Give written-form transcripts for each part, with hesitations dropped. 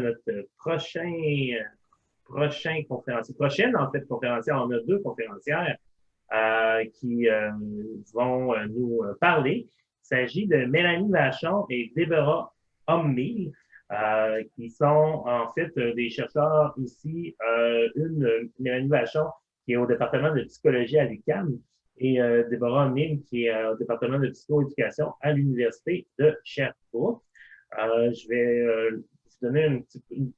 notre prochain conférencier. Prochaine, en fait, conférencière. On a deux conférencières qui vont nous parler. Il s'agit de Mélanie Vachon et Déborah Homme qui sont en fait des chercheurs ici. Mélanie Vachon, qui est au département de psychologie à l'UQAM, et Déborah Homme qui est au département de psychoéducation à l'Université de Sherbrooke. Je vais vous donner une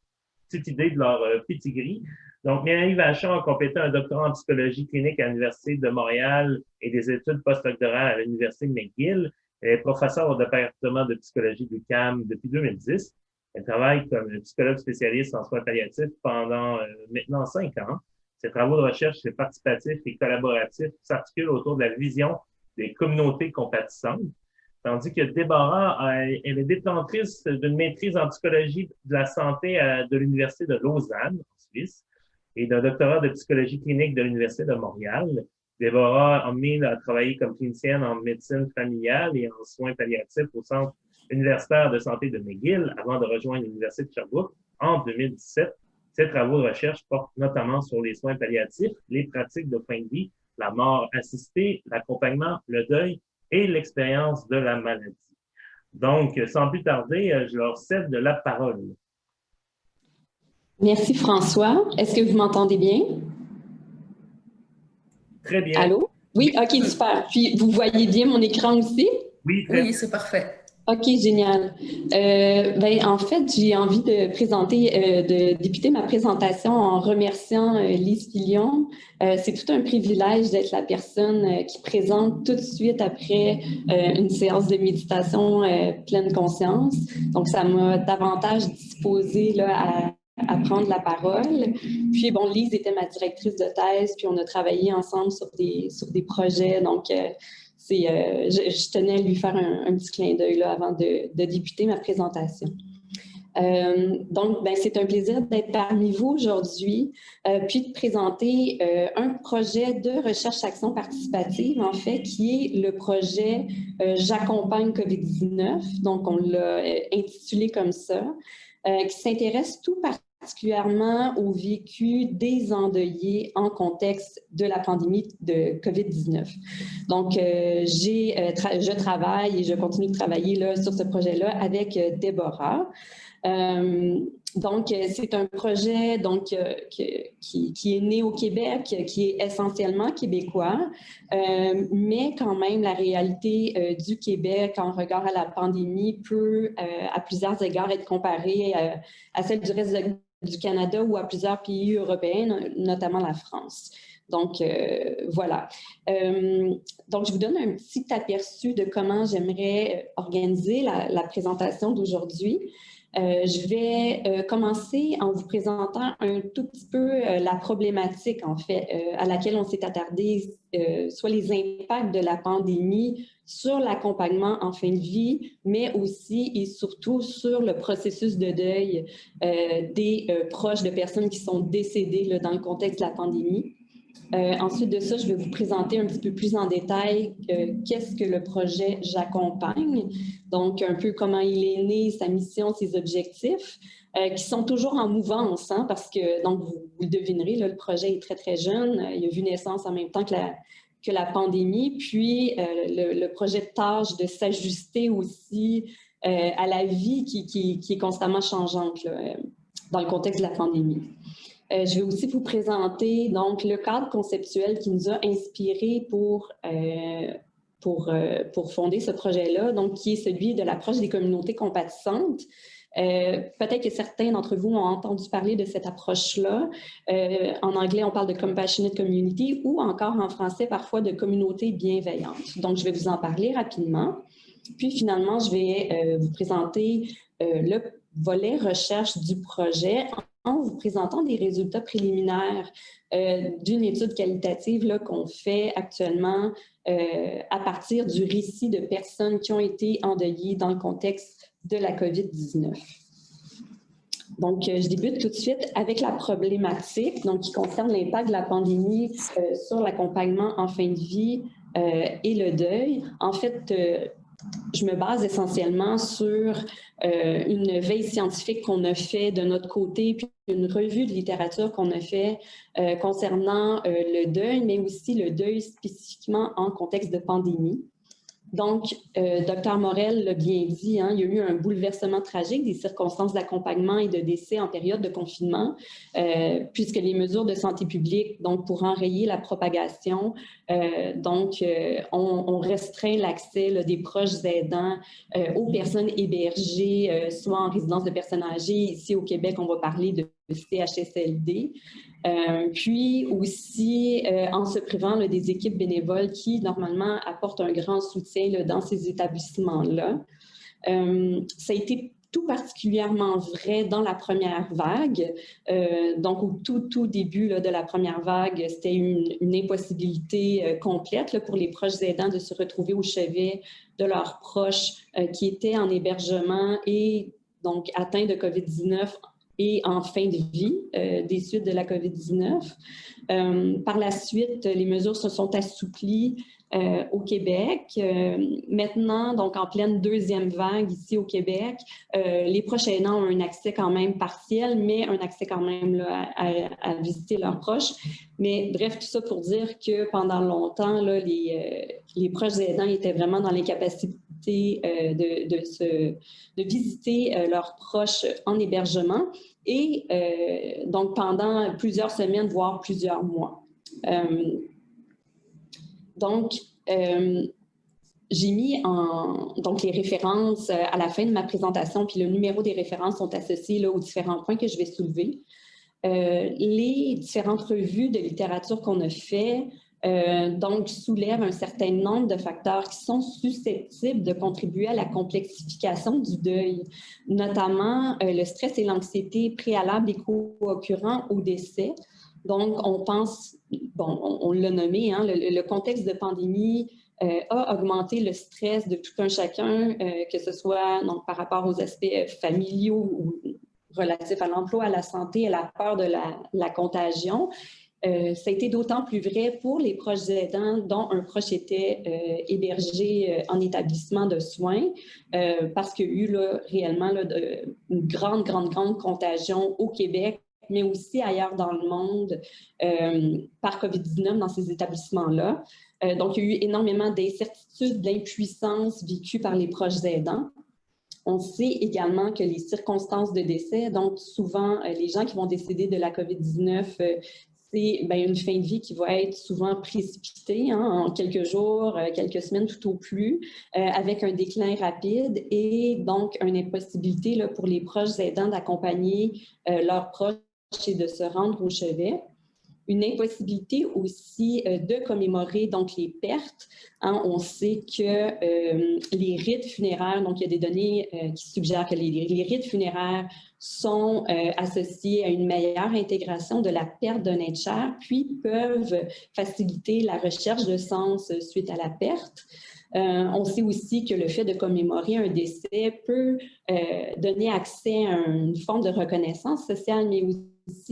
petite idée de leur pedigree. Donc, Mélanie Vachon a complété un doctorat en psychologie clinique à l'Université de Montréal et des études postdoctorales à l'Université McGill. Elle est professeure au département de psychologie du CAM depuis 2010. Elle travaille comme psychologue spécialiste en soins palliatifs pendant maintenant 5 ans. Ses travaux de recherche participatifs et collaboratifs s'articulent autour de la vision des communautés compatissantes. Tandis que Déborah, elle est détentrice d'une maîtrise en psychologie de la santé de l'Université de Lausanne, en Suisse, et d'un doctorat de psychologie clinique de l'Université de Montréal. Déborah Homme a travaillé comme clinicienne en médecine familiale et en soins palliatifs au Centre universitaire de santé de McGill avant de rejoindre l'Université de Sherbrooke en 2017. Ses travaux de recherche portent notamment sur les soins palliatifs, les pratiques de fin de vie, la mort assistée, l'accompagnement, le deuil et l'expérience de la maladie. Donc, sans plus tarder, je leur cède de la parole. Merci François. Est-ce que vous m'entendez bien? Très bien. Allô? Oui, OK, super. Puis, vous voyez bien mon écran aussi? Oui, oui, c'est parfait. OK, génial. En fait, j'ai envie de présenter, de débuter ma présentation en remerciant Lise Filion. C'est tout un privilège d'être la personne qui présente tout de suite après une séance de méditation pleine conscience. Donc, ça m'a davantage disposée là, à prendre la parole. Puis, bon, Lise était ma directrice de thèse, puis on a travaillé ensemble sur des projets. Donc, je tenais à lui faire un petit clin d'œil là, avant de débuter ma présentation. Donc, c'est un plaisir d'être parmi vous aujourd'hui, puis de présenter un projet de recherche-action participative, en fait, qui est le projet J'accompagne COVID-19, donc on l'a intitulé comme ça, qui s'intéresse tout particulièrement au vécu des endeuillés en contexte de la pandémie de COVID-19. Donc, je travaille et je continue de travailler là, sur ce projet-là avec Déborah. Donc, c'est un projet donc, qui est né au Québec, qui est essentiellement québécois, mais quand même, la réalité du Québec en regard à la pandémie peut, à plusieurs égards, être comparée à celle du reste du Canada ou à plusieurs pays européens, notamment la France. Donc, voilà. Donc, je vous donne un petit aperçu de comment j'aimerais organiser la présentation d'aujourd'hui. Je vais commencer en vous présentant un tout petit peu la problématique, en fait, à laquelle on s'est attardé, soit les impacts de la pandémie sur l'accompagnement en fin de vie, mais aussi et surtout sur le processus de deuil des proches de personnes qui sont décédées là, dans le contexte de la pandémie. Ensuite de ça, je vais vous présenter un petit peu plus en détail qu'est-ce que le projet J'accompagne, donc un peu comment il est né, sa mission, ses objectifs, qui sont toujours en mouvance, hein, parce que, donc vous le devinerez, là, le projet est très, très jeune, il a vu naissance en même temps que la pandémie, puis le projet tâche de s'ajuster aussi à la vie qui est constamment changeante là, dans le contexte de la pandémie. Je vais aussi vous présenter donc, le cadre conceptuel qui nous a inspirés pour fonder ce projet-là, donc qui est celui de l'approche des communautés compatissantes. Peut-être que certains d'entre vous ont entendu parler de cette approche-là. En anglais, on parle de compassionate community ou encore en français, parfois de communauté bienveillante. Donc, je vais vous en parler rapidement. Puis finalement, je vais vous présenter le volet recherche du projet en vous présentant des résultats préliminaires d'une étude qualitative qu'on fait actuellement à partir du récit de personnes qui ont été endeuillées dans le contexte de la COVID-19. Donc, je débute tout de suite avec la problématique donc, qui concerne l'impact de la pandémie sur l'accompagnement en fin de vie et le deuil. En fait, je me base essentiellement sur une veille scientifique qu'on a fait de notre côté, puis une revue de littérature qu'on a fait concernant le deuil, mais aussi le deuil spécifiquement en contexte de pandémie. Donc, Dr Morel l'a bien dit, hein, il y a eu un bouleversement tragique des circonstances d'accompagnement et de décès en période de confinement, puisque les mesures de santé publique, donc pour enrayer la propagation, on restreint l'accès des proches aidants aux personnes hébergées, soit en résidence de personnes âgées. Ici au Québec, on va parler de CHSLD. Puis aussi en se privant des équipes bénévoles qui, normalement, apportent un grand soutien dans ces établissements-là. Ça a été tout particulièrement vrai dans la première vague. Donc, au tout début de la première vague, c'était une impossibilité complète pour les proches aidants de se retrouver au chevet de leurs proches qui étaient en hébergement et donc atteints de COVID-19 et en fin de vie des suites de la COVID-19. Par la suite, les mesures se sont assouplies au Québec. Maintenant, donc en pleine deuxième vague ici au Québec, les proches aidants ont un accès quand même partiel, mais un accès quand même là, à visiter leurs proches. Mais bref, tout ça pour dire que pendant longtemps, là, les proches aidants étaient vraiment dans l'incapacité de visiter leurs proches en hébergement et donc pendant plusieurs semaines, voire plusieurs mois. J'ai mis donc les références à la fin de ma présentation, puis le numéro des références sont associés là, aux différents points que je vais soulever. Les différentes revues de littérature qu'on a fait donc soulèvent un certain nombre de facteurs qui sont susceptibles de contribuer à la complexification du deuil, notamment le stress et l'anxiété préalables et co-occurrents au décès. Donc, on pense, bon, on l'a nommé, hein, le contexte de pandémie a augmenté le stress de tout un chacun, que ce soit donc, par rapport aux aspects familiaux ou relatifs à l'emploi, à la santé, à la peur de la contagion. Ça a été d'autant plus vrai pour les proches aidants dont un proche était hébergé en établissement de soins parce qu'il y a eu là, réellement là, une grande contagion au Québec, mais aussi ailleurs dans le monde par COVID-19 dans ces établissements-là. Donc, il y a eu énormément d'incertitudes, d'impuissance vécues par les proches aidants. On sait également que les circonstances de décès, donc souvent les gens qui vont décéder de la COVID-19, c'est une fin de vie qui va être souvent précipitée en quelques jours, quelques semaines tout au plus, avec un déclin rapide et donc une impossibilité là, pour les proches aidants d'accompagner leurs proches et de se rendre au chevet. Une impossibilité aussi de commémorer donc les pertes. Hein, on sait que les rites funéraires, donc il y a des données qui suggèrent que les rites funéraires sont associés à une meilleure intégration de la perte d'un être cher, puis peuvent faciliter la recherche de sens suite à la perte. On sait aussi que le fait de commémorer un décès peut donner accès à une forme de reconnaissance sociale, mais aussi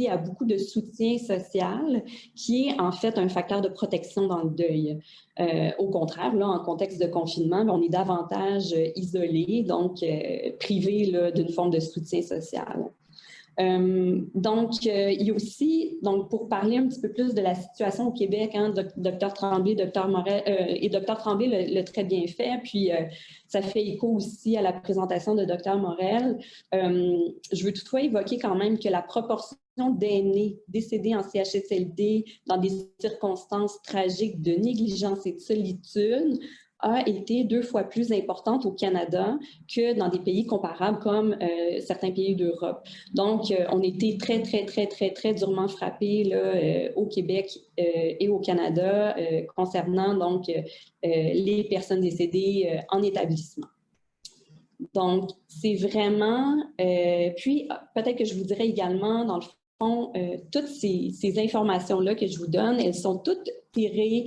à beaucoup de soutien social qui est en fait un facteur de protection dans le deuil. Au contraire, là, en contexte de confinement, on est davantage isolé, donc privé d'une forme de soutien social. Donc, il y a aussi, donc, pour parler un petit peu plus de la situation au Québec, hein, Dr Tremblay, Dr Morel et Dr Tremblay l'a très bien fait, puis ça fait écho aussi à la présentation de Dr Morel. Je veux toutefois évoquer quand même que la proportion d'aînés décédés en CHSLD dans des circonstances tragiques de négligence et de solitude a été 2 fois plus importante au Canada que dans des pays comparables comme certains pays d'Europe. Donc, on était très durement frappés là, au Québec et au Canada concernant donc les personnes décédées en établissement. Donc, c'est vraiment... puis, peut-être que je vous dirais également, dans le fond, toutes ces informations-là que je vous donne, elles sont toutes tiré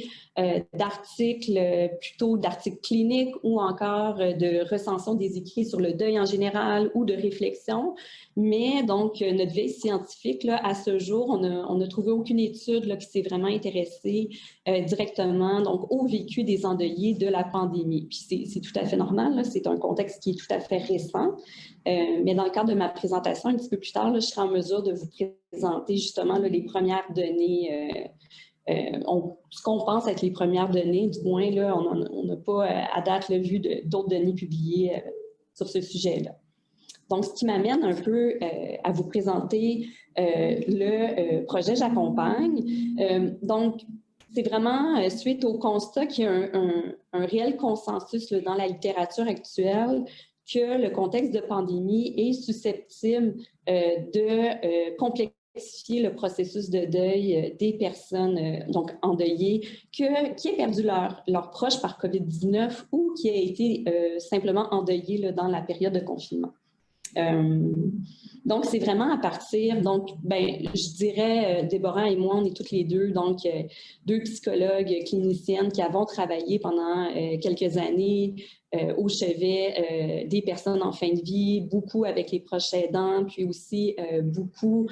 d'articles, plutôt d'articles cliniques ou encore de recensions des écrits sur le deuil en général ou de réflexions. Mais donc, notre veille scientifique, là, à ce jour, on n'a trouvé aucune étude là, qui s'est vraiment intéressée directement donc, au vécu des endeuillés de la pandémie. Puis c'est tout à fait normal, c'est un contexte qui est tout à fait récent. Mais dans le cadre de ma présentation, un petit peu plus tard, là, je serai en mesure de vous présenter justement là, les premières données, ce qu'on pense être les premières données, du moins, là, on n'a pas à date là, vu d'autres données publiées sur ce sujet-là. Donc, ce qui m'amène un peu à vous présenter le projet J'accompagne. Donc, c'est vraiment suite au constat qu'il y a un réel consensus là, dans la littérature actuelle que le contexte de pandémie est susceptible de complexifier le processus de deuil des personnes donc endeuillées qui aient perdu leur proche par COVID-19 ou qui a été simplement endeuillé là, dans la période de confinement. Donc, c'est vraiment à partir, donc, je dirais, Déborah et moi, on est toutes les deux, donc, deux psychologues cliniciennes qui avons travaillé pendant quelques années au chevet des personnes en fin de vie, beaucoup avec les proches aidants, puis aussi beaucoup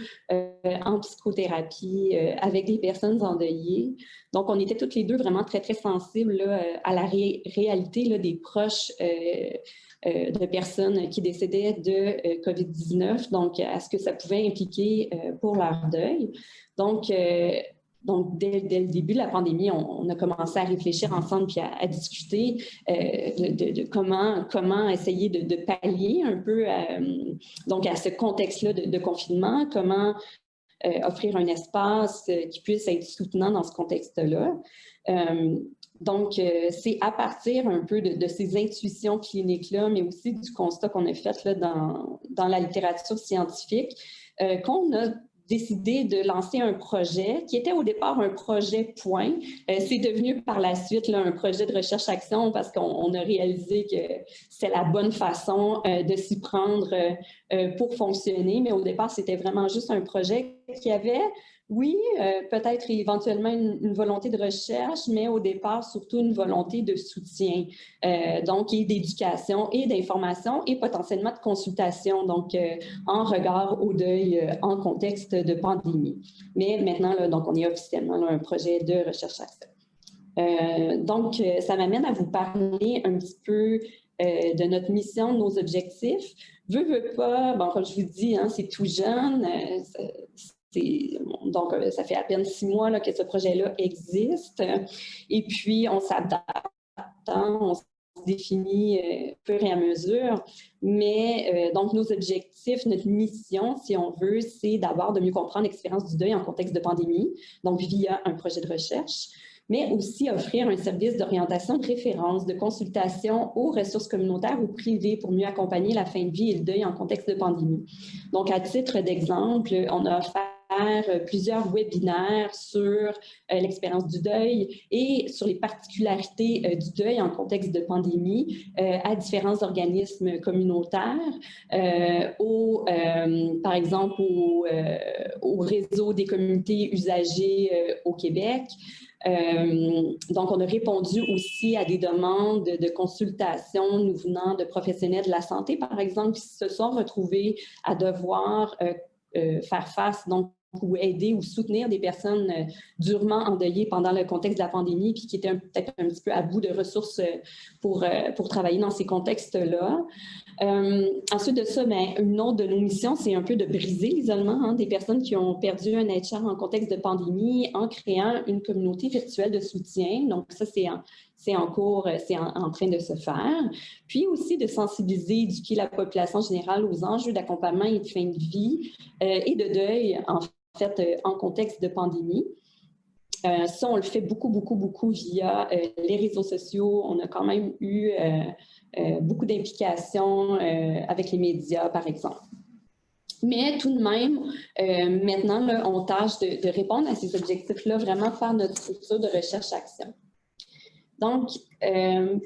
en psychothérapie avec des personnes endeuillées. Donc, on était toutes les deux vraiment très, très sensibles là, à la réalité là, des proches de personnes qui décédaient de COVID-19, donc à ce que ça pouvait impliquer pour leur deuil. Donc, dès le début de la pandémie, on a commencé à réfléchir ensemble puis à discuter de comment essayer de pallier un peu donc à ce contexte-là de confinement, comment offrir un espace qui puisse être soutenant dans ce contexte-là. Donc, c'est à partir un peu de ces intuitions cliniques-là, mais aussi du constat qu'on a fait là, dans la littérature scientifique, qu'on a décidé de lancer un projet qui était au départ un projet point. C'est devenu par la suite là, un projet de recherche-action parce qu'on a réalisé que c'est la bonne façon de s'y prendre pour fonctionner. Mais au départ, c'était vraiment juste un projet qui avait, oui, peut-être éventuellement une volonté de recherche, mais au départ, surtout une volonté de soutien, donc et d'éducation et d'information et potentiellement de consultation, donc en regard au deuil en contexte de pandémie. Mais maintenant, là, donc, on est officiellement là, un projet de recherche-action. Donc, ça m'amène à vous parler un petit peu de notre mission, de nos objectifs. Veux pas, bon, comme je vous dis, hein, c'est tout jeune. Donc, ça fait à peine 6 mois là, que ce projet-là existe. Et puis, on s'adapte, on se définit au fur et à mesure. Mais donc, nos objectifs, notre mission, si on veut, c'est d'abord de mieux comprendre l'expérience du deuil en contexte de pandémie, donc via un projet de recherche, mais aussi offrir un service d'orientation, de référence, de consultation aux ressources communautaires ou privées pour mieux accompagner la fin de vie et le deuil en contexte de pandémie. Donc, à titre d'exemple, on a offert plusieurs webinaires sur l'expérience du deuil et sur les particularités du deuil en contexte de pandémie à différents organismes communautaires, par exemple au réseau des communautés usagées au Québec. Donc, on a répondu aussi à des demandes de consultation nous venant de professionnels de la santé, par exemple, qui se sont retrouvés à devoir faire face donc ou aider ou soutenir des personnes durement endeuillées pendant le contexte de la pandémie puis qui étaient peut-être un petit peu à bout de ressources pour travailler dans ces contextes-là. Ensuite de ça, une autre de nos missions, c'est un peu de briser l'isolement des personnes qui ont perdu un être cher en contexte de pandémie en créant une communauté virtuelle de soutien. Donc ça, c'est en cours, c'est en train de se faire. Puis aussi de sensibiliser, éduquer la population générale aux enjeux d'accompagnement et de fin de vie et de deuil, en fait, en contexte de pandémie. Ça, on le fait beaucoup via les réseaux sociaux. On a quand même eu beaucoup d'implications avec les médias, par exemple. Mais tout de même, maintenant, là, on tâche de répondre à ces objectifs-là vraiment par notre structure de recherche-action. Donc,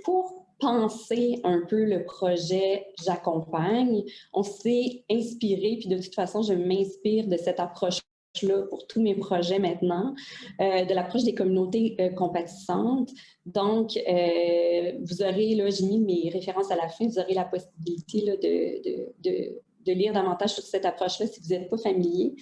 pour penser un peu le projet J'accompagne, on s'est inspiré, puis de toute façon, je m'inspire de cette approche approche-là pour tous mes projets maintenant, de l'approche des communautés compatissantes. Donc, vous aurez, là, j'ai mis mes références à la fin, vous aurez la possibilité là, de lire davantage sur cette approche-là si vous n'êtes pas familier.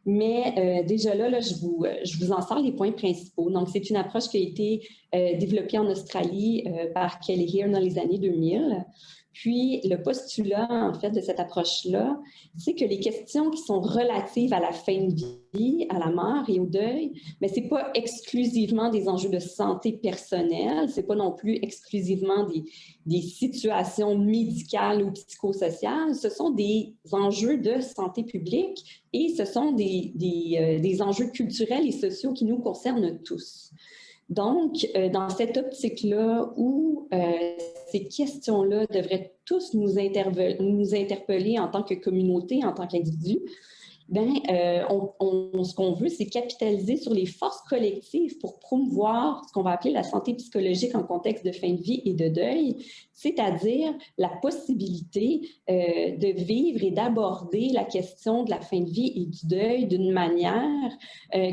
Mais déjà là, je vous en sors les points principaux. Donc, c'est une approche qui a été développée en Australie par Kelly Heer dans les années 2000. Puis, le postulat, en fait, de cette approche-là, c'est que les questions qui sont relatives à la fin de vie, à la mort et au deuil, mais ce n'est pas exclusivement des enjeux de santé personnelle, ce n'est pas non plus exclusivement des situations médicales ou psychosociales, ce sont des enjeux de santé publique et ce sont des enjeux culturels et sociaux qui nous concernent tous. Donc, dans cette optique-là où ces questions-là devraient tous nous interpeller en tant que communauté, en tant qu'individu, ce qu'on veut, c'est capitaliser sur les forces collectives pour promouvoir ce qu'on va appeler la santé psychologique en contexte de fin de vie et de deuil, c'est-à-dire la possibilité de vivre et d'aborder la question de la fin de vie et du deuil d'une manière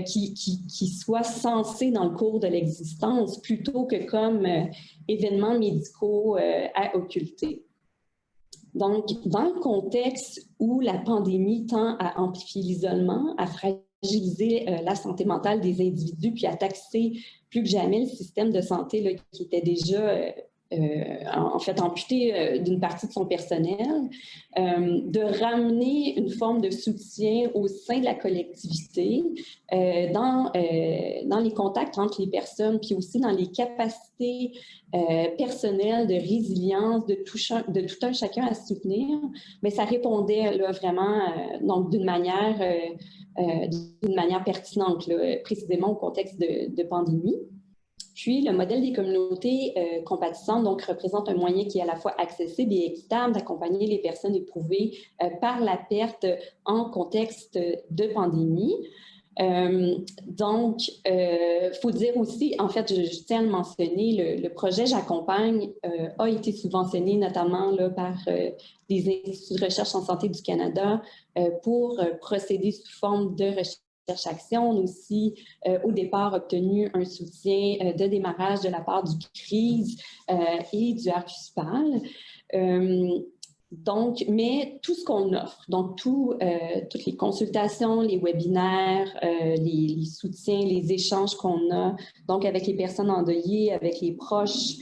qui soit sensée dans le cours de l'existence plutôt que comme événements médicaux à occulter. Donc, dans le contexte où la pandémie tend à amplifier l'isolement, à fragiliser la santé mentale des individus, puis à taxer plus que jamais le système de santé là, qui était déjà en fait amputé d'une partie de son personnel, de ramener une forme de soutien au sein de la collectivité, dans les contacts entre les personnes, puis aussi dans les capacités personnelles de résilience de tout un chacun à se soutenir, mais ça répondait là, vraiment donc d'une manière pertinente, là, précisément au contexte de pandémie. Puis, le modèle des communautés compatissantes donc, représente un moyen qui est à la fois accessible et équitable d'accompagner les personnes éprouvées par la perte en contexte de pandémie. Donc, faut dire aussi, en fait, je tiens à le mentionner, le projet J'accompagne a été subventionné notamment là, par des instituts de recherche en santé du Canada pour procéder sous forme de recherche-action. On a aussi, au départ, obtenu un soutien de démarrage de la part du CRIS et du Arcuspal. Donc, mais tout ce qu'on offre, donc toutes les consultations, les webinaires, les soutiens, les échanges qu'on a, donc avec les personnes endeuillées, avec les proches,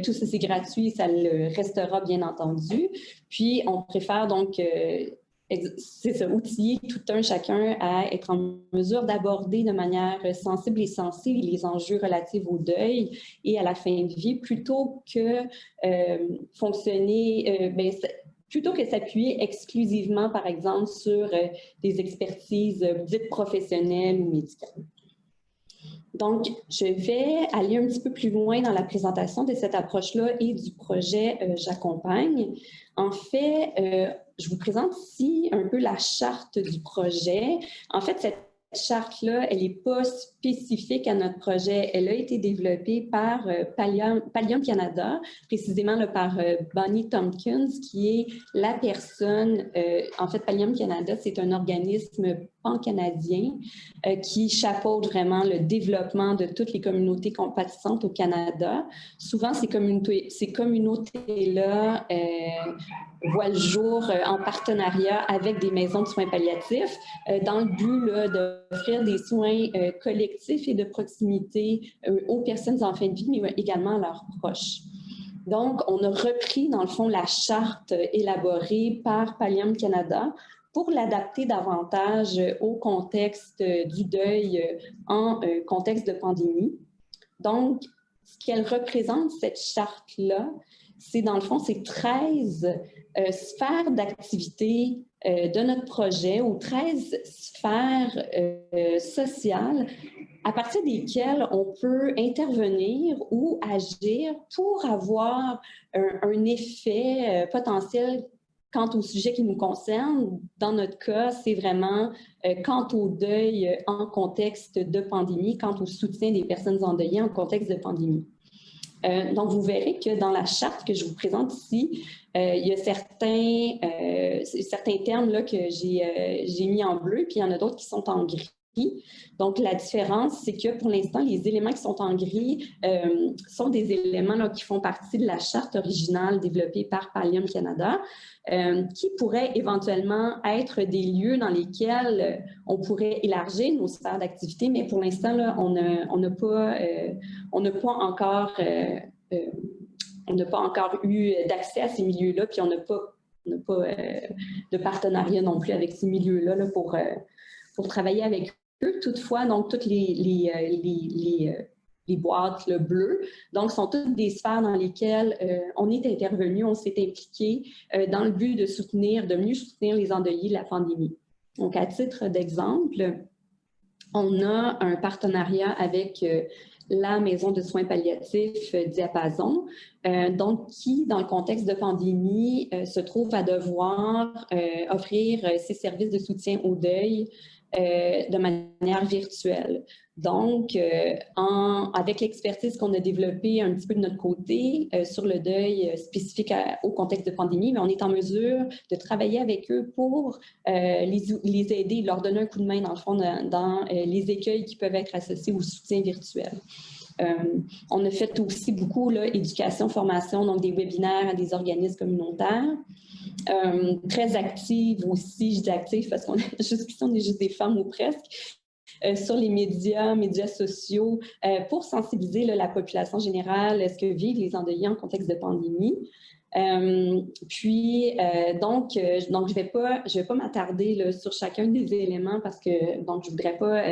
tout ça c'est gratuit, ça le restera bien entendu. Puis, on préfère donc c'est ça, outiller tout un chacun à être en mesure d'aborder de manière sensible et sensée les enjeux relatifs au deuil et à la fin de vie, plutôt que plutôt que s'appuyer exclusivement, par exemple, sur des expertises dites professionnelles ou médicales. Donc, je vais aller un petit peu plus loin dans la présentation de cette approche-là et du projet J'accompagne. En fait, je vous présente ici un peu la charte du projet. En fait, cette charte-là, elle n'est pas spécifique à notre projet. Elle a été développée par Pallium Canada, précisément là, par Bonnie Tompkins, qui est la personne... en fait, Pallium Canada, c'est un organisme pan-canadien qui chapeaute vraiment le développement de toutes les communautés compatissantes au Canada. Souvent, ces communautés-là voient le jour en partenariat avec des maisons de soins palliatifs dans le but là, d'offrir des soins collectifs et de proximité aux personnes en fin de vie, mais également à leurs proches. Donc, on a repris, dans le fond, la charte élaborée par Pallium Canada pour l'adapter davantage au contexte du deuil en contexte de pandémie. Donc, ce qu'elle représente, cette charte-là, c'est dans le fond, c'est 13 sphères d'activité de notre projet ou 13 sphères sociales à partir desquelles on peut intervenir ou agir pour avoir un effet potentiel quant au sujet qui nous concerne. Dans notre cas, c'est vraiment quant au deuil en contexte de pandémie, quant au soutien des personnes endeuillées en contexte de pandémie. Donc, vous verrez que dans la charte que je vous présente ici, il y a certains termes là, que j'ai mis en bleu, puis il y en a d'autres qui sont en gris. Donc, la différence, c'est que pour l'instant, les éléments qui sont en gris sont des éléments là, qui font partie de la charte originale développée par Pallium Canada, qui pourraient éventuellement être des lieux dans lesquels on pourrait élargir nos sphères d'activité, mais pour l'instant, on n'a pas encore eu d'accès à ces milieux-là, puis on n'a pas de partenariat non plus avec ces milieux-là là, pour travailler avec eux. Toutefois, donc, toutes les boîtes bleues, donc, sont toutes des sphères dans lesquelles on est intervenu, on s'est impliqué dans le but de mieux soutenir les endeuillés de la pandémie. Donc, à titre d'exemple, on a un partenariat avec la maison de soins palliatifs Diapason, donc qui, dans le contexte de pandémie, se trouve à devoir offrir ses services de soutien au deuil de manière virtuelle. Donc, avec l'expertise qu'on a développée un petit peu de notre côté sur le deuil spécifique au contexte de pandémie, mais on est en mesure de travailler avec eux pour les aider, leur donner un coup de main, dans le fond, dans les écueils qui peuvent être associés au soutien virtuel. On a fait aussi beaucoup éducation, formation, donc des webinaires à des organismes communautaires. Très active aussi, je dis active parce qu'on est juste des femmes ou presque, sur les médias sociaux, pour sensibiliser la population générale à ce que vivent les endeuillés en contexte de pandémie. Donc, je vais pas m'attarder sur chacun des éléments parce que donc je voudrais pas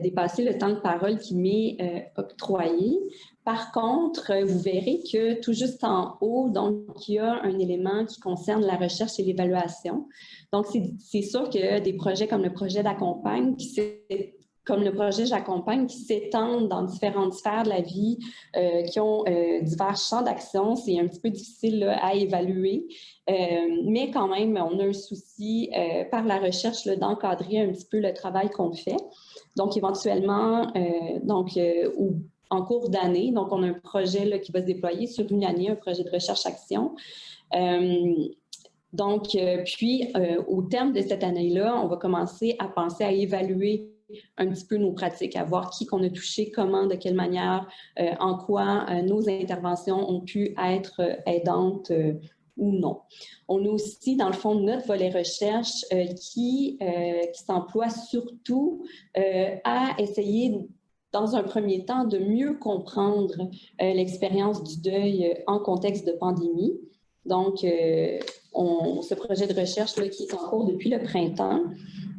dépasser le temps de parole qui m'est octroyé. Par contre, vous verrez que tout juste en haut, donc, il y a un élément qui concerne la recherche et l'évaluation. Donc, c'est sûr que des projets comme le projet d'Accompagne, qui s'étendent dans différentes sphères de la vie, qui ont divers champs d'action, c'est un petit peu difficile à évaluer. Mais quand même, on a un souci par la recherche d'encadrer un petit peu le travail qu'on fait. Donc, éventuellement, en cours d'année, donc on a un projet qui va se déployer sur une année, un projet de recherche-action. Au terme de cette année-là, on va commencer à penser à évaluer un petit peu nos pratiques, à voir qui qu'on a touché, comment, de quelle manière, en quoi nos interventions ont pu être aidantes ou non. On a aussi, dans le fond, notre volet recherche qui s'emploie surtout à essayer, dans un premier temps, de mieux comprendre l'expérience du deuil en contexte de pandémie. Donc, ce projet de recherche qui est en cours depuis le printemps.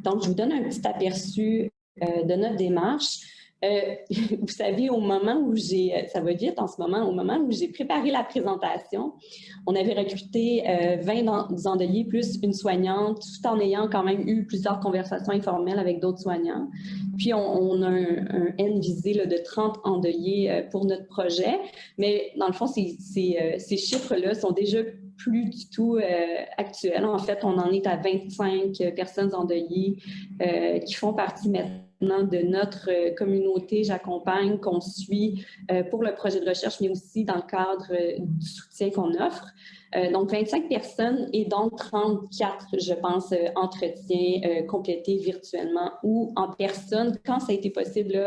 Donc, je vous donne un petit aperçu de notre démarche. Vous savez, au moment où ça va vite en ce moment, au moment où j'ai préparé la présentation, on avait recruté 20 endeuillés plus une soignante, tout en ayant quand même eu plusieurs conversations informelles avec d'autres soignants. Puis, on a un N visé de 30 endeuillés pour notre projet. Mais dans le fond, ces chiffres-là sont déjà plus du tout actuels. En fait, on en est à 25 personnes endeuillées qui font partie maintenant de notre communauté J'accompagne, qu'on suit pour le projet de recherche, mais aussi dans le cadre du soutien qu'on offre. Donc, 25 personnes et donc 34, je pense, entretiens complétés virtuellement ou en personne quand ça a été possible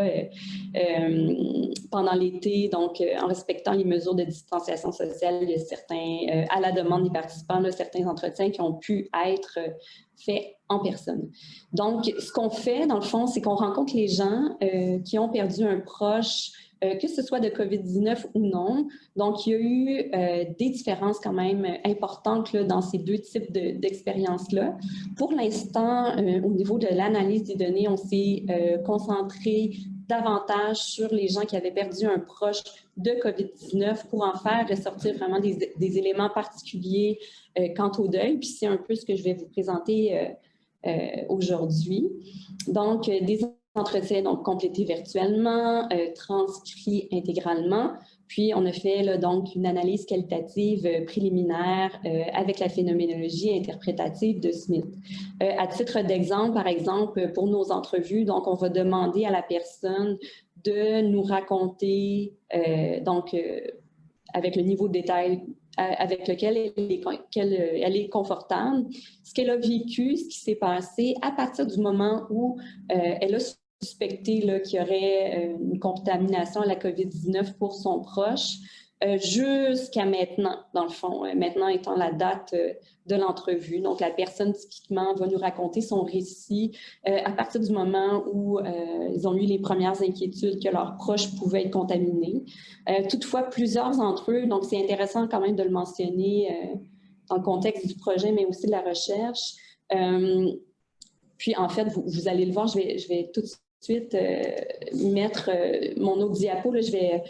pendant l'été, donc en respectant les mesures de distanciation sociale. Il y a certains, à la demande des participants, certains entretiens qui ont pu être faits en personne. Donc, ce qu'on fait, dans le fond, c'est qu'on rencontre les gens qui ont perdu un proche, que ce soit de COVID-19 ou non. Donc, il y a eu des différences quand même importantes dans ces deux types d'expériences-là. Pour l'instant, au niveau de l'analyse des données, on s'est concentré davantage sur les gens qui avaient perdu un proche de COVID-19 pour en faire ressortir vraiment des éléments particuliers quant au deuil. Puis c'est un peu ce que je vais vous présenter aujourd'hui. Donc, des entretiens complétés virtuellement, transcrits intégralement. Puis, on a fait donc une analyse qualitative préliminaire avec la phénoménologie interprétative de Smith. À titre d'exemple, par exemple, pour nos entrevues, donc on va demander à la personne de nous raconter, avec le niveau de détail avec lequel elle est confortable, ce qu'elle a vécu, ce qui s'est passé à partir du moment où elle a suspecté qu'il y aurait une contamination à la COVID-19 pour son proche, jusqu'à maintenant, dans le fond, maintenant étant la date de l'entrevue. Donc, la personne, typiquement, va nous raconter son récit à partir du moment où ils ont eu les premières inquiétudes que leurs proches pouvaient être contaminés. Toutefois, plusieurs d'entre eux, donc c'est intéressant quand même de le mentionner dans le contexte du projet, mais aussi de la recherche. Puis, en fait, vous allez le voir, je vais tout de suite mettre mon autre diapo, là, je vais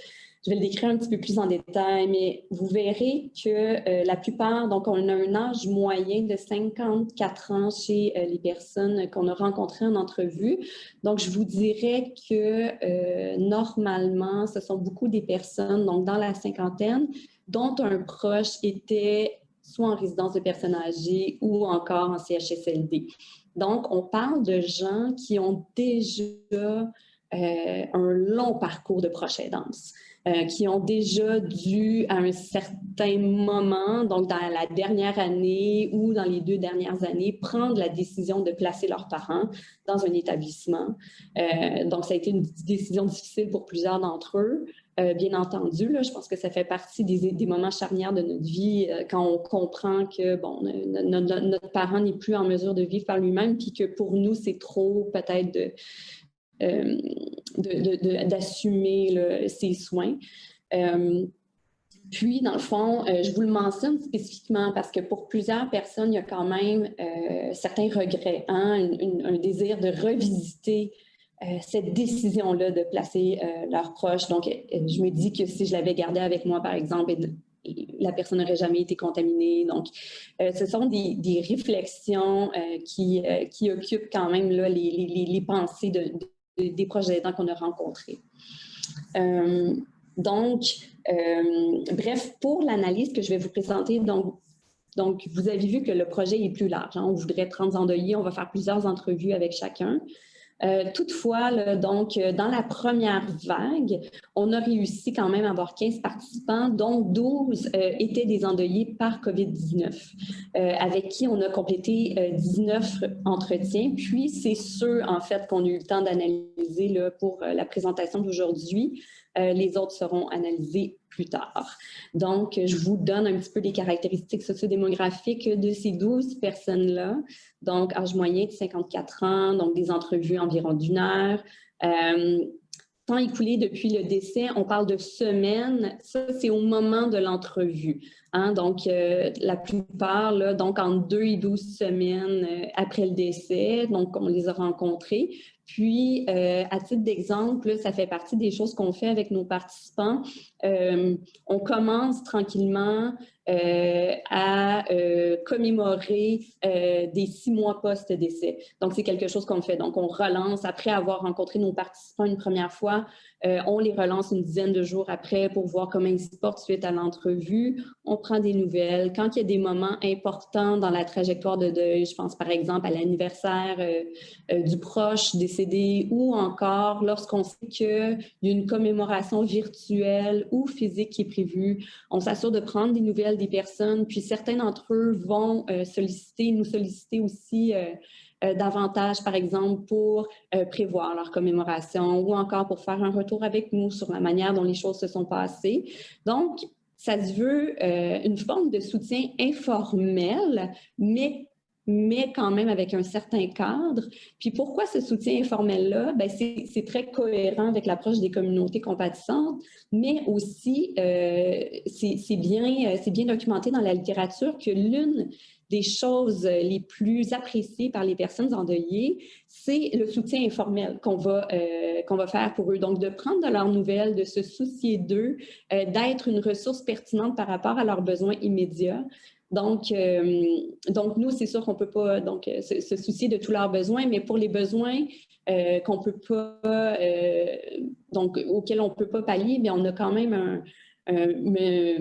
le décrire un petit peu plus en détail, mais vous verrez que la plupart, donc on a un âge moyen de 54 ans chez les personnes qu'on a rencontrées en entrevue. Donc, je vous dirais que normalement, ce sont beaucoup des personnes, donc dans la cinquantaine, dont un proche était soit en résidence de personnes âgées ou encore en CHSLD. Donc, on parle de gens qui ont déjà un long parcours de proche aidance. Qui ont déjà dû, à un certain moment, donc dans la dernière année ou dans les 2 dernières années, prendre la décision de placer leurs parents dans un établissement. Donc, ça a été une décision difficile pour plusieurs d'entre eux. Bien entendu, là, je pense que ça fait partie des moments charnières de notre vie quand on comprend que bon, notre parent n'est plus en mesure de vivre par lui-même, puis que pour nous, c'est trop peut-être d'assumer ses soins. Puis, dans le fond, je vous le mentionne spécifiquement parce que pour plusieurs personnes, il y a quand même certains regrets, hein, un désir de revisiter cette décision-là de placer leurs proches. Donc, je me dis que si je l'avais gardé avec moi, par exemple, la personne n'aurait jamais été contaminée. Donc, ce sont des réflexions qui occupent quand même là, les pensées des proches aidants qu'on a rencontrés. Bref, pour l'analyse que je vais vous présenter, donc vous avez vu que le projet est plus large. Hein, on voudrait 30 endeuillés, on va faire plusieurs entrevues avec chacun. Toutefois, là, donc, dans la première vague, on a réussi quand même à avoir 15 participants, dont 12 étaient des endeuillés par COVID-19, avec qui on a complété 19 entretiens. Puis, c'est ceux, en fait, qu'on a eu le temps d'analyser là, pour la présentation d'aujourd'hui. Les autres seront analysés plus tard. Donc, je vous donne un petit peu les caractéristiques sociodémographiques de ces 12 personnes-là. Donc, âge moyen de 54 ans, donc des entrevues environ d'1 heure. Temps écoulé depuis le décès, on parle de semaines. Ça, c'est au moment de l'entrevue. Hein? Donc, la plupart, là, donc entre 2 et 12 semaines après le décès, donc on les a rencontrés. Puis, à titre d'exemple, ça fait partie des choses qu'on fait avec nos participants. On commence tranquillement à commémorer des 6 mois post-décès. Donc, c'est quelque chose qu'on fait. Donc, on relance après avoir rencontré nos participants une première fois. On les relance une dizaine de jours après pour voir comment ils se portent suite à l'entrevue. On prend des nouvelles. Quand il y a des moments importants dans la trajectoire de deuil, je pense par exemple à l'anniversaire du proche décédé ou encore lorsqu'on sait qu'il y a une commémoration virtuelle ou physique qui est prévue, on s'assure de prendre des nouvelles des personnes. Puis certains d'entre eux vont nous solliciter aussi davantage, par exemple, pour prévoir leur commémoration ou encore pour faire un retour avec nous sur la manière dont les choses se sont passées. Donc, ça se veut une forme de soutien informel, mais quand même avec un certain cadre. Puis pourquoi ce soutien informel-là? Bien, c'est très cohérent avec l'approche des communautés compatissantes, mais aussi c'est bien documenté dans la littérature que l'une des choses les plus appréciées par les personnes endeuillées, c'est le soutien informel qu'on va faire pour eux. Donc, de prendre de leurs nouvelles, de se soucier d'eux, d'être une ressource pertinente par rapport à leurs besoins immédiats. Donc nous, c'est sûr qu'on ne peut pas se soucier de tous leurs besoins, mais pour les besoins qu'on peut pas, auxquels on ne peut pas pallier, bien, on a quand même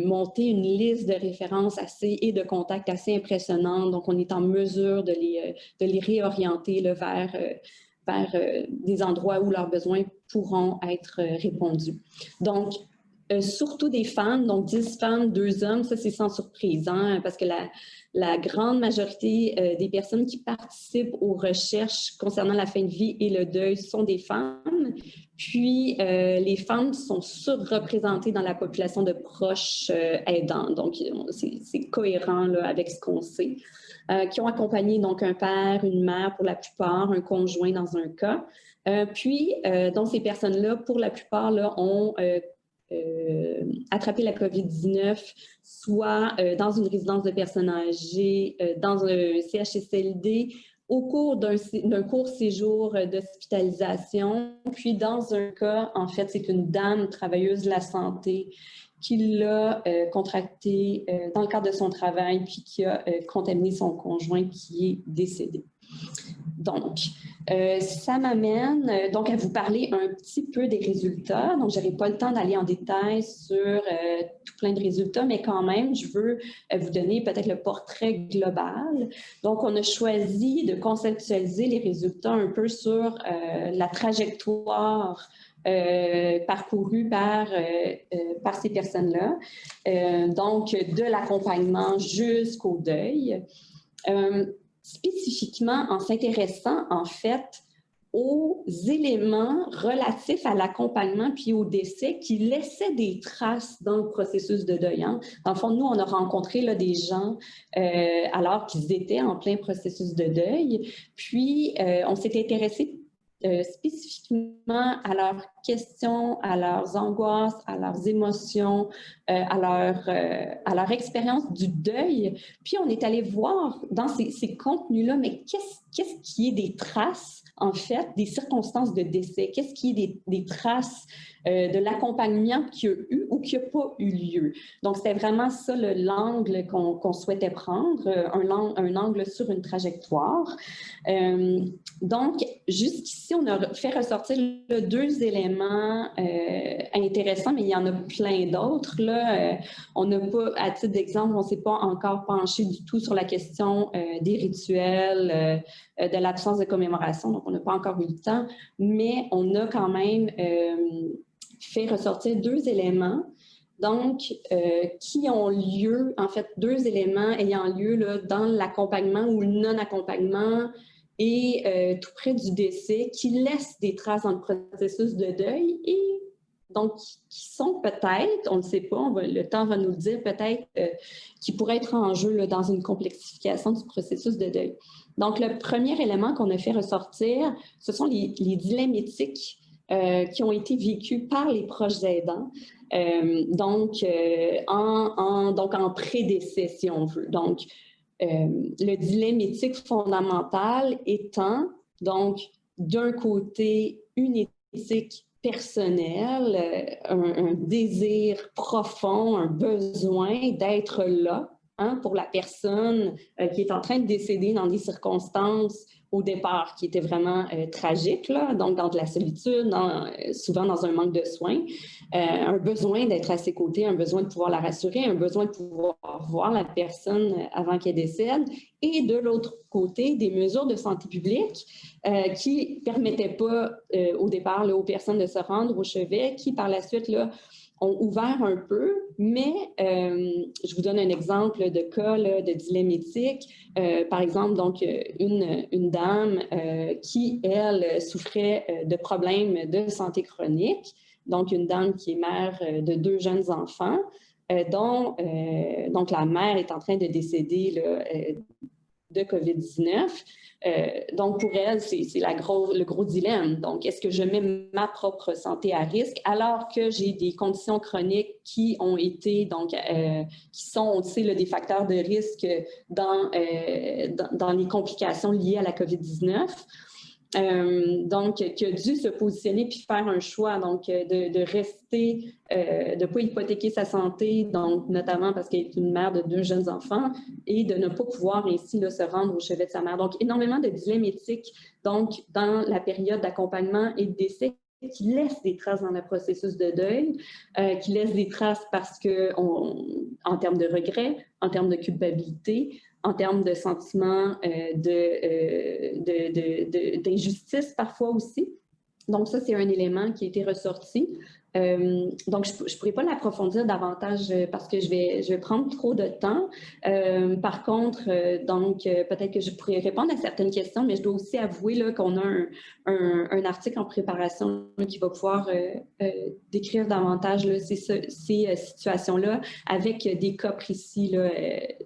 monté une liste de références et de contacts assez impressionnante. Donc, on est en mesure de les réorienter là, vers des endroits où leurs besoins pourront être répondus. Donc, surtout des femmes, donc 10 femmes, 2 hommes, ça c'est sans surprise, hein, parce que la grande majorité des personnes qui participent aux recherches concernant la fin de vie et le deuil sont des femmes. Puis, les femmes sont surreprésentées dans la population de proches aidants. Donc, c'est cohérent là, avec ce qu'on sait. Qui ont accompagné donc un père, une mère pour la plupart, un conjoint dans un cas. Puis, donc ces personnes-là, pour la plupart, là, ont attrapé la COVID-19, soit dans une résidence de personnes âgées, dans un CHSLD, au cours d'un court séjour d'hospitalisation. Puis, dans un cas, en fait, c'est une dame travailleuse de la santé qui l'a contracté dans le cadre de son travail, puis qui a contaminé son conjoint qui est décédé. Donc, ça m'amène donc à vous parler un petit peu des résultats. Donc, je n'aurai pas le temps d'aller en détail sur tout plein de résultats, mais quand même, je veux vous donner peut-être le portrait global. Donc, on a choisi de conceptualiser les résultats un peu sur la trajectoire parcourue par ces personnes-là, donc de l'accompagnement jusqu'au deuil. Spécifiquement en s'intéressant en fait aux éléments relatifs à l'accompagnement puis au décès qui laissaient des traces dans le processus de deuil. Hein. Dans le fond, nous, on a rencontré là, des gens alors qu'ils étaient en plein processus de deuil, puis on s'est intéressé spécifiquement à leurs questions, à leurs angoisses, à leurs émotions, à leur expérience du deuil. Puis on est allé voir dans ces contenus-là, mais qu'est-ce qui est des traces, en fait, des circonstances de décès? Qu'est-ce qui est des traces de l'accompagnement qui a eu ou qui n'a pas eu lieu? Donc, c'était vraiment ça l'angle qu'on souhaitait prendre, un angle sur une trajectoire. Donc, jusqu'ici, on a fait ressortir deux éléments intéressants, mais il y en a plein d'autres. On n'a pas, à titre d'exemple, on ne s'est pas encore penché du tout sur la question des rituels, de l'absence de commémoration, donc on n'a pas encore eu le temps, mais on a quand même fait ressortir deux éléments, donc qui ont lieu, en fait, deux éléments ayant lieu là, dans l'accompagnement ou le non-accompagnement et tout près du décès, qui laissent des traces dans le processus de deuil et donc qui sont peut-être, on ne sait pas, le temps va nous le dire, peut-être qui pourraient être en jeu là, dans une complexification du processus de deuil. Donc, le premier élément qu'on a fait ressortir, ce sont les dilemmes éthiques qui ont été vécus par les proches aidants, donc en pré-décès, si on veut. Donc, le dilemme éthique fondamental étant, donc, d'un côté, une éthique personnelle, un désir profond, un besoin d'être là, hein, pour la personne qui est en train de décéder dans des circonstances au départ qui étaient vraiment tragiques, là, donc dans de la solitude, souvent dans un manque de soins, un besoin d'être à ses côtés, un besoin de pouvoir la rassurer, un besoin de pouvoir voir la personne avant qu'elle décède, et de l'autre côté, des mesures de santé publique qui ne permettaient pas au départ là, aux personnes de se rendre au chevet, qui par la suite là, ont ouvert un peu, mais je vous donne un exemple de cas là, de dilemme éthique. Par exemple, donc, une dame qui, elle, souffrait de problèmes de santé chronique, donc une dame qui est mère de 2 jeunes enfants, donc la mère est en train de décéder là, de COVID-19. Donc, pour elle, c'est le gros dilemme. Donc, est-ce que je mets ma propre santé à risque alors que j'ai des conditions chroniques qui ont été, donc, qui sont, on sait, là, des facteurs de risque dans les complications liées à la COVID-19? Donc, qui a dû se positionner puis faire un choix, donc de rester, de ne pas hypothéquer sa santé, donc notamment parce qu'elle est une mère de 2 jeunes enfants et de ne pas pouvoir ainsi là, se rendre au chevet de sa mère. Donc, énormément de dilemmes éthiques donc, dans la période d'accompagnement et de décès qui laissent des traces dans le processus de deuil, qui laissent des traces parce que, en termes de regret, en termes de culpabilité, en termes de sentiments d'injustice parfois aussi. Donc, ça, c'est un élément qui a été ressorti. Donc, je ne pourrais pas l'approfondir davantage parce que je vais prendre trop de temps. Par contre, peut-être que je pourrais répondre à certaines questions, mais je dois aussi avouer là, qu'on a un article en préparation là, qui va pouvoir décrire davantage là, ces situations-là avec des cas précis là,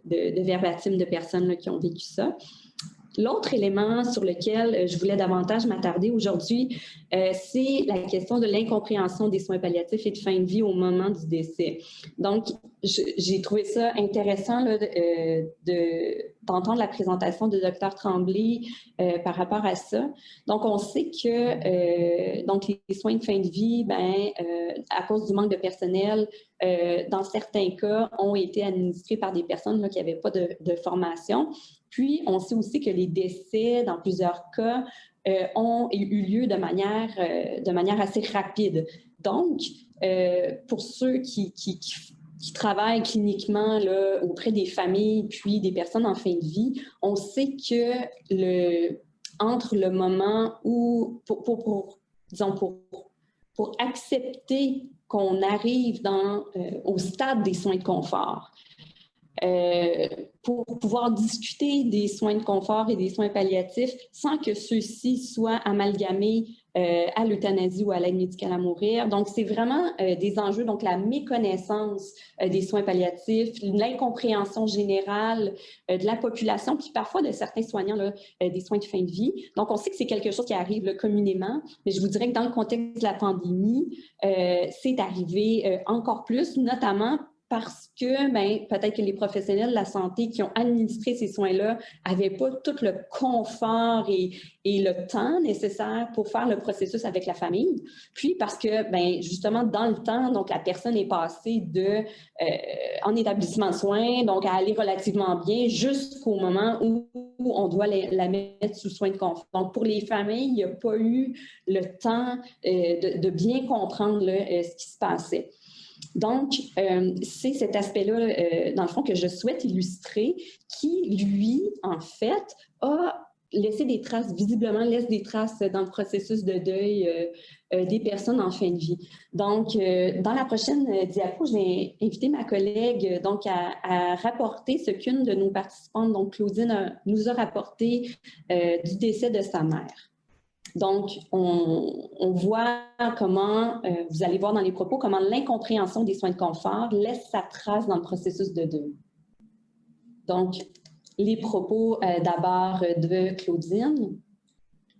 de verbatim de personnes là, qui ont vécu ça. L'autre élément sur lequel je voulais davantage m'attarder aujourd'hui, c'est la question de l'incompréhension des soins palliatifs et de fin de vie au moment du décès. Donc, j'ai trouvé ça intéressant là, d'entendre la présentation de Dr Tremblay par rapport à ça. Donc, on sait que donc les soins de fin de vie, à cause du manque de personnel, dans certains cas, ont été administrés par des personnes là, qui n'avaient pas de formation. Puis, on sait aussi que les décès, dans plusieurs cas, ont eu lieu de manière assez rapide. Donc, pour ceux qui travaillent cliniquement là, auprès des familles puis des personnes en fin de vie, on sait que entre le moment où, pour accepter qu'on arrive au stade des soins de confort, pour pouvoir discuter des soins de confort et des soins palliatifs sans que ceux-ci soient amalgamés à l'euthanasie ou à l'aide médicale à mourir. Donc, c'est vraiment des enjeux, donc la méconnaissance des soins palliatifs, l'incompréhension générale de la population, puis parfois de certains soignants là, des soins de fin de vie. Donc, on sait que c'est quelque chose qui arrive là, communément, mais je vous dirais que dans le contexte de la pandémie, c'est arrivé encore plus, notamment parce que peut-être que les professionnels de la santé qui ont administré ces soins-là n'avaient pas tout le confort et le temps nécessaire pour faire le processus avec la famille. Puis parce que, justement, dans le temps, donc la personne est passée en établissement de soins, donc à aller relativement bien jusqu'au moment où on doit la mettre sous soins de confort. Donc, pour les familles, il n'y a pas eu le temps de bien comprendre là, ce qui se passait. Donc, c'est cet aspect-là, dans le fond, que je souhaite illustrer, qui, lui, en fait, a laissé des traces, visiblement laisse des traces dans le processus de deuil des personnes en fin de vie. Donc, dans la prochaine diapo, je vais inviter ma collègue donc, à rapporter ce qu'une de nos participantes, donc Claudine, nous a rapporté du décès de sa mère. Donc, on voit comment, vous allez voir dans les propos, comment l'incompréhension des soins de confort laisse sa trace dans le processus de deuil. Donc, les propos d'abord de Claudine.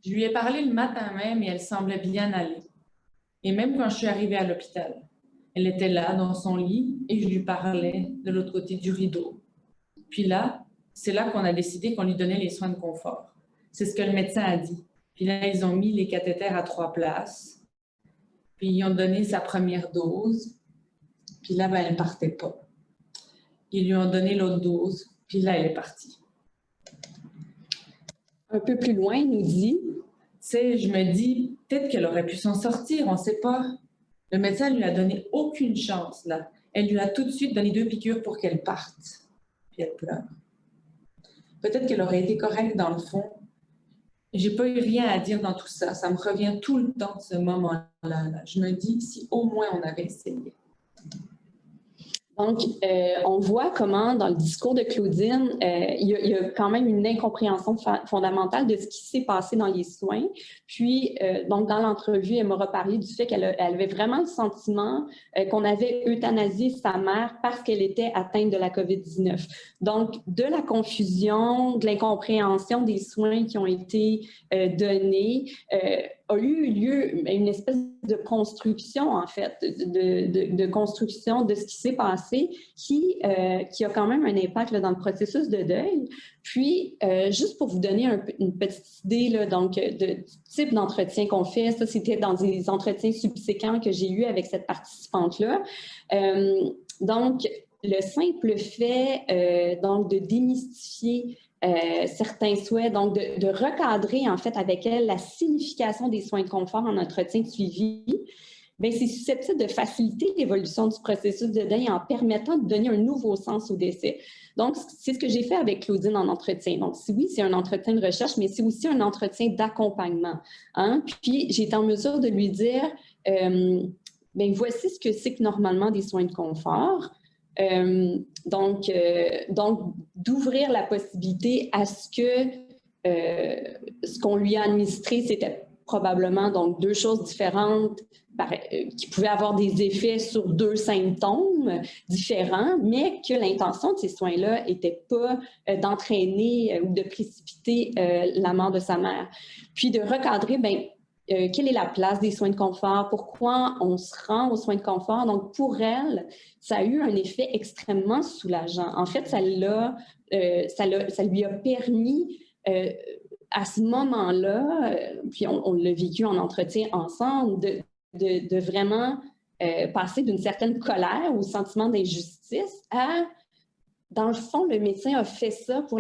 Je lui ai parlé le matin même et elle semblait bien aller. Et même quand je suis arrivée à l'hôpital, elle était là, dans son lit, et je lui parlais de l'autre côté du rideau. Puis là, c'est là qu'on a décidé qu'on lui donnait les soins de confort. C'est ce que le médecin a dit. Puis là, ils ont mis les cathéters à 3 places. Puis ils ont donné sa première dose. Puis là, elle ne partait pas. Ils lui ont donné l'autre dose. Puis là, elle est partie. Un peu plus loin, il nous dit... Tu sais, je me dis, peut-être qu'elle aurait pu s'en sortir, on ne sait pas. Le médecin ne lui a donné aucune chance, là. Elle lui a tout de suite donné 2 piqûres pour qu'elle parte. Puis elle pleure. Peut-être qu'elle aurait été correcte dans le fond. J'ai pas eu rien à dire dans tout ça. Ça me revient tout le temps, ce moment-là. Je me dis, si au moins on avait essayé. Donc, on voit comment, dans le discours de Claudine, il y a quand même une incompréhension fondamentale de ce qui s'est passé dans les soins. Puis, donc, dans l'entrevue, elle m'a reparlé du fait qu'elle avait vraiment le sentiment qu'on avait euthanasié sa mère parce qu'elle était atteinte de la COVID-19. Donc, de la confusion, de l'incompréhension des soins qui ont été donnés, a eu lieu une espèce de construction, en fait, de construction de ce qui s'est passé qui a quand même un impact là, dans le processus de deuil. Puis, juste pour vous donner une petite idée là, donc, du type d'entretien qu'on fait, ça, c'était dans des entretiens subséquents que j'ai eus avec cette participante-là. Donc, le simple fait donc, de démystifier certains souhaits, donc de recadrer en fait avec elle la signification des soins de confort en entretien de suivi, bien, c'est susceptible de faciliter l'évolution du processus de deuil en permettant de donner un nouveau sens au décès. Donc, c'est ce que j'ai fait avec Claudine en entretien. Donc, oui, c'est un entretien de recherche, mais c'est aussi un entretien d'accompagnement. Hein? Puis, j'ai été en mesure de lui dire, bien, voici ce que c'est que normalement des soins de confort. Donc, d'ouvrir la possibilité à ce que ce qu'on lui a administré, c'était probablement donc 2 choses différentes qui pouvaient avoir des effets sur 2 symptômes différents, mais que l'intention de ces soins-là n'était pas d'entraîner ou de précipiter la mort de sa mère. Puis de recadrer, bien, quelle est la place des soins de confort? Pourquoi on se rend aux soins de confort? Donc, pour elle, ça a eu un effet extrêmement soulageant. En fait, ça lui a permis, à ce moment-là, puis on l'a vécu en entretien ensemble, de vraiment passer d'une certaine colère au sentiment d'injustice à... Dans le fond, le médecin a fait ça pour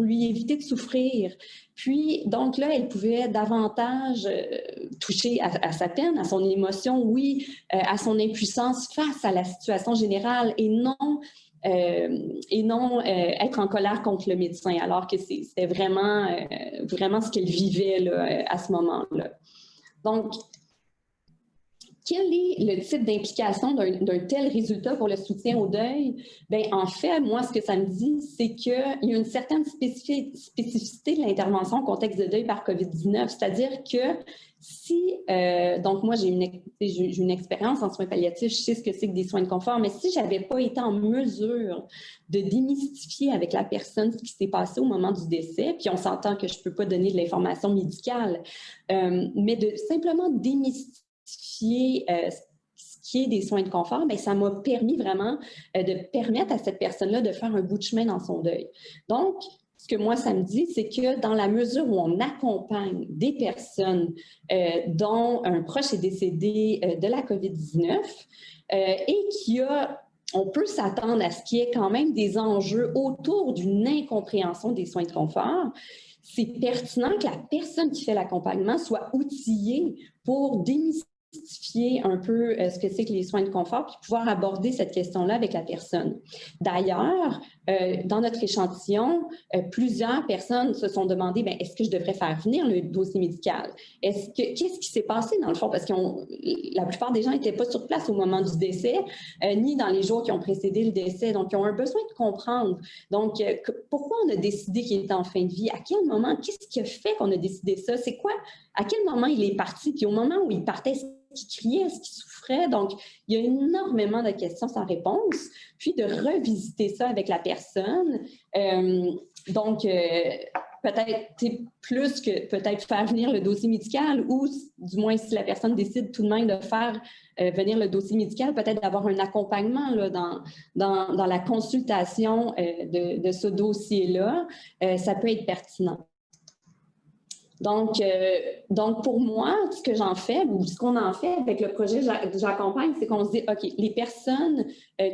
lui éviter de souffrir. Puis, donc là, elle pouvait davantage toucher à sa peine, à son émotion, oui, à son impuissance face à la situation générale et non être en colère contre le médecin, alors que c'était vraiment ce qu'elle vivait là, à ce moment-là. Donc, quel est le type d'implication d'un tel résultat pour le soutien au deuil? Bien, en fait, moi, ce que ça me dit, c'est qu'il y a une certaine spécificité de l'intervention en contexte de deuil par COVID-19, c'est-à-dire que si, donc moi, j'ai une expérience en soins palliatifs, je sais ce que c'est que des soins de confort, mais si je n'avais pas été en mesure de démystifier avec la personne ce qui s'est passé au moment du décès, puis on s'entend que je ne peux pas donner de l'information médicale, mais de simplement démystifier ce qui est des soins de confort, bien, ça m'a permis vraiment de permettre à cette personne-là de faire un bout de chemin dans son deuil. Donc, ce que moi, ça me dit, c'est que dans la mesure où on accompagne des personnes dont un proche est décédé de la COVID-19 et on peut s'attendre à ce qu'il y ait quand même des enjeux autour d'une incompréhension des soins de confort, c'est pertinent que la personne qui fait l'accompagnement soit outillée pour démystifier un peu ce que c'est que les soins de confort, puis pouvoir aborder cette question-là avec la personne. D'ailleurs, dans notre échantillon, plusieurs personnes se sont demandé, bien, est-ce que je devrais faire venir le dossier médical? Qu'est-ce qui s'est passé dans le fond? Parce que la plupart des gens n'étaient pas sur place au moment du décès, ni dans les jours qui ont précédé le décès. Donc, ils ont un besoin de comprendre. Donc, pourquoi on a décidé qu'il était en fin de vie? À quel moment? Qu'est-ce qui a fait qu'on a décidé ça? C'est quoi? À quel moment il est parti? Puis au moment où il partait, est-ce qu'il criait? Est-ce qu'il souffrait? Donc, il y a énormément de questions sans réponse. Puis de revisiter ça avec la personne. Donc, peut-être plus que peut-être faire venir le dossier médical ou du moins si la personne décide tout de même de faire venir le dossier médical, peut-être d'avoir un accompagnement là, dans la consultation de ce dossier-là, ça peut être pertinent. Donc, pour moi, ce que j'en fais, ou ce qu'on en fait avec le projet J'accompagne, c'est qu'on se dit, OK, les personnes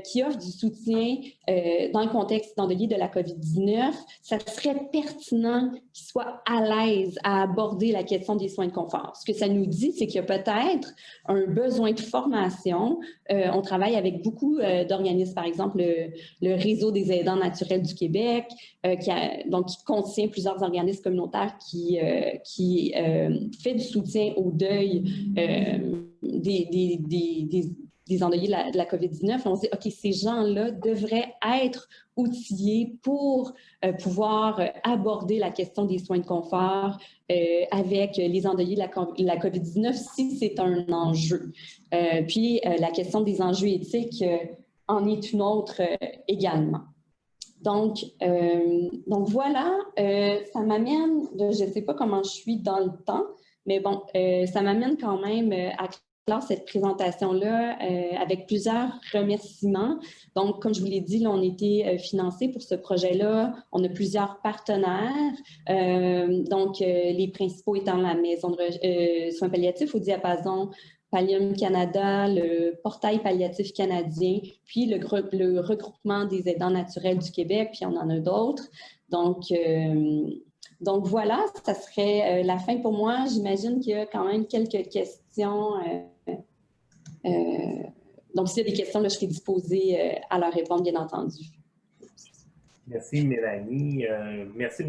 qui offrent du soutien dans le contexte endeuillé de la COVID-19, ça serait pertinent qu'ils soient à l'aise à aborder la question des soins de confort. Ce que ça nous dit, c'est qu'il y a peut-être un besoin de formation. On travaille avec beaucoup d'organismes, par exemple, le Réseau des aidants naturels du Québec, qui contient plusieurs organismes communautaires qui fait du soutien au deuil des endeuillés de la COVID-19. On se dit, OK, ces gens-là devraient être outillés pour pouvoir aborder la question des soins de confort avec les endeuillés de la COVID-19 si c'est un enjeu. Puis, la question des enjeux éthiques en est une autre également. Donc voilà, ça m'amène, je ne sais pas comment je suis dans le temps, mais bon, ça m'amène quand même à clore cette présentation-là avec plusieurs remerciements. Donc, comme je vous l'ai dit, là, on a été financé pour ce projet-là. On a plusieurs partenaires, les principaux étant la Maison de soins palliatifs au diapason, Pallium Canada, le Portail palliatif canadien, puis le regroupement des aidants naturels du Québec, puis on en a d'autres. Donc voilà, ça serait la fin pour moi. J'imagine qu'il y a quand même quelques questions Donc, s'il y a des questions, là, je serai disposée à leur répondre, bien entendu. Merci, Mélanie. Merci.